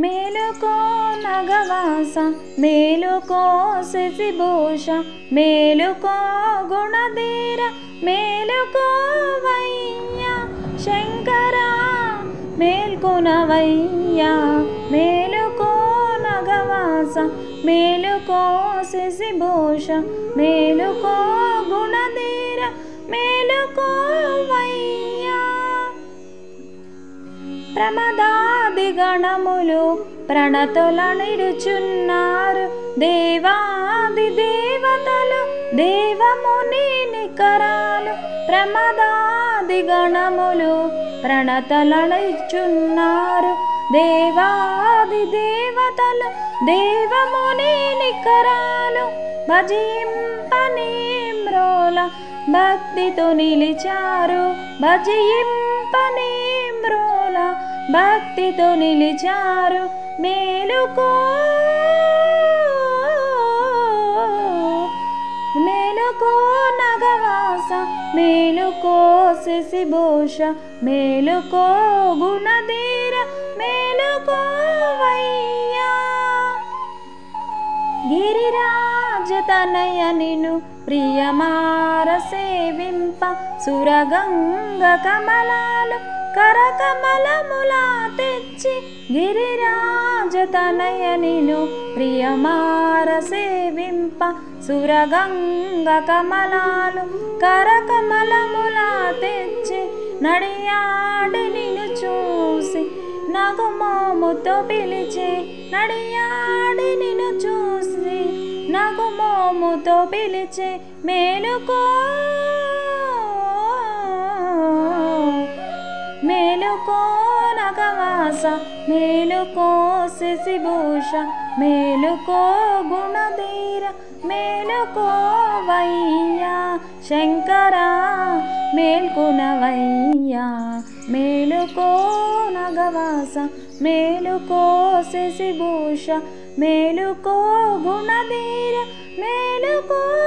మేలుకో నగవాస మేలుకో శశిభూష మేలుకో గుణధీర మేలుకోవయ్యా శంకరా మేల్కొనవయ్యా మేలుకో నగవాస మేలుకో శశిభూష మేలుకో గుణధీర మేలుకోవయ్యా ప్రమదాది గణములు ప్రణతులనిడుచున్నారు దేవాది దేవతలు దేవముని నికరాలు ప్రమదాది గణములు ప్రణతులనిడుచున్నారు దేవాది దేవతలు దేవముని నికరాలు భజింపనీమ్రోల భక్తితో నిలిచారు భజింపనీమ్రోల భక్తితో నిలిచారు మేలుకో మేలుకో నగవాస మేలుకో శశిభూష మేలుకో గుణధీర మేలుకోవయ్యా గిరిరాజతనయ నిను ప్రియమార సేవింప సురగంగ కమలాలు కరకమలములా తెచ్చి గిరిరాజతనయ నిను ప్రియమార సేవింప సురగంగ కమలాలు కరకమలములా తెచ్చి నడియాడి నిన్ను చూసి నగుమోముతో పిలిచే నడియాడి నిన్ను చూసి నగుమోముతో పిలిచే మేలుకో మేలుకో నగవాస మేలుకో శశిభూష మేలుకో గుణధీర మేలుకోవయ్యా శంకరా మేల్కొనవయ్యా మేలుకో నగవాస మేలుకో శశిభూష మేలుకో గుణధీర మేలుకోవయ్యా.